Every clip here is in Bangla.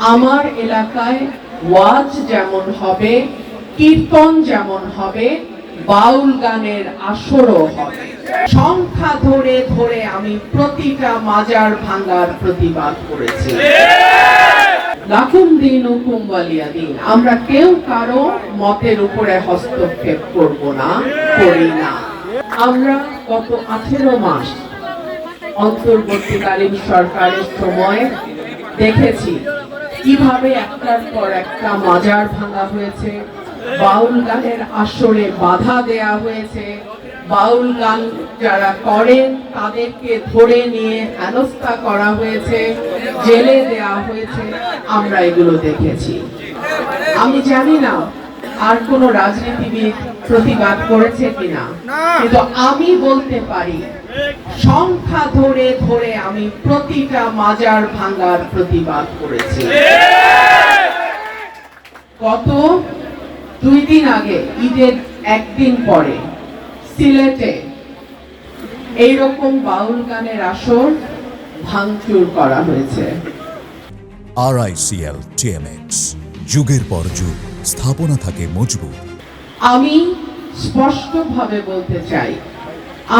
আমার এলাকায় ওয়াজ যেমন হবে, কীর্তন যেমন হবে, বাউল গানের আসরও হবে। সংখ্যা ধরে ধরে আমি প্রতিটা মাজার ভাঙার প্রতিবাদ করেছি। লাকুম দীনুকুম ওয়ালিয়া দীন। আমরা কেউ কারো মতের উপরে হস্তক্ষেপ করব না, করি না। আমরা গত 18 মাস অন্তর্বর্তীকালীন সরকারের সময় দেখেছি কিভাবে একটার পর একটা মাজার ভাঙা হয়েছে, বাউল গানের আসরে বাধা দেয়া হয়েছে, বাউল গান যারা করেন তাদেরকে ধরে নিয়ে হেনস্থা করা হয়েছে, জেলে দেয়া হয়েছে। আমরা এগুলো দেখেছি। আমি জানি না আর কোন রাজনীতিবিদ প্রতিবাদ করেছে কিনা, কিন্তু আমি বলতে পারি সংখ্যা ধরে ধরে আমি প্রতিটা মাজার ভাঙার প্রতিবাদ করেছি। গত 2 দিন আগে, ঈদের একদিন পরে সিলেটে এইরকম বাউল গানের আসর ভাঙচুর করা হয়েছে। RICL TMX, যুগের পর যুগ স্থাপনা থাকে মজবুত। আমি স্পষ্টভাবে বলতে চাই,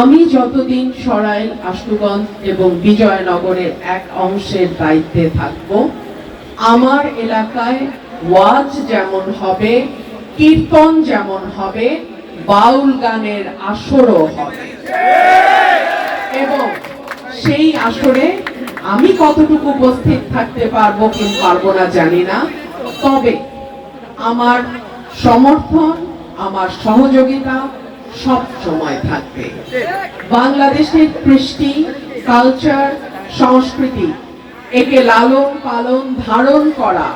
আমি যতদিন সরাইল, আশুগঞ্জ এবং বিজয়নগরের এক অংশের দায়িত্বে থাকব, আমার এলাকায় ওয়াজ যেমন হবে, কীর্তন যেমন হবে, বাউল গানের আসরও হবে। এবং সেই আসরে আমি কতটুকু উপস্থিত থাকতে পারবো কি পারবো না জানি না, তবে আমার সমর্থন, আমার সহযোগিতা সব সময় থাকবে। বাংলাদেশের কৃষ্টি, কালচার, সংস্কৃতি, একে লালন পালন, ধারণ করা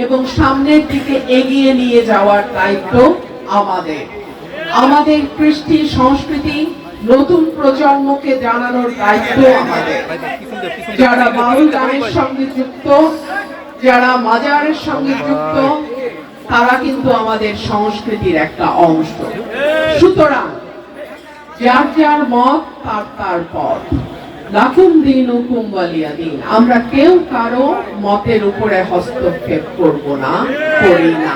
এবং সামনের দিকে এগিয়ে নিয়ে যাওয়ার দায়িত্ব আমাদের। আমাদের কৃষ্টি, সংস্কৃতি নতুন প্রজন্মকে জানানোর দায়িত্ব আমাদের। যারা বাউল গানের সঙ্গে যুক্ত, যারা মাজারের সঙ্গে যুক্ত, তারা কিন্তু আমাদের সংস্কৃতির একটা অংশ। সুতরাং যার যার মত তার তার পথ। লাকুম দীনুকুম ওয়ালিয়া দীন। আমরা কেউ কারো মতের উপরে হস্তক্ষেপ করব না, করি না।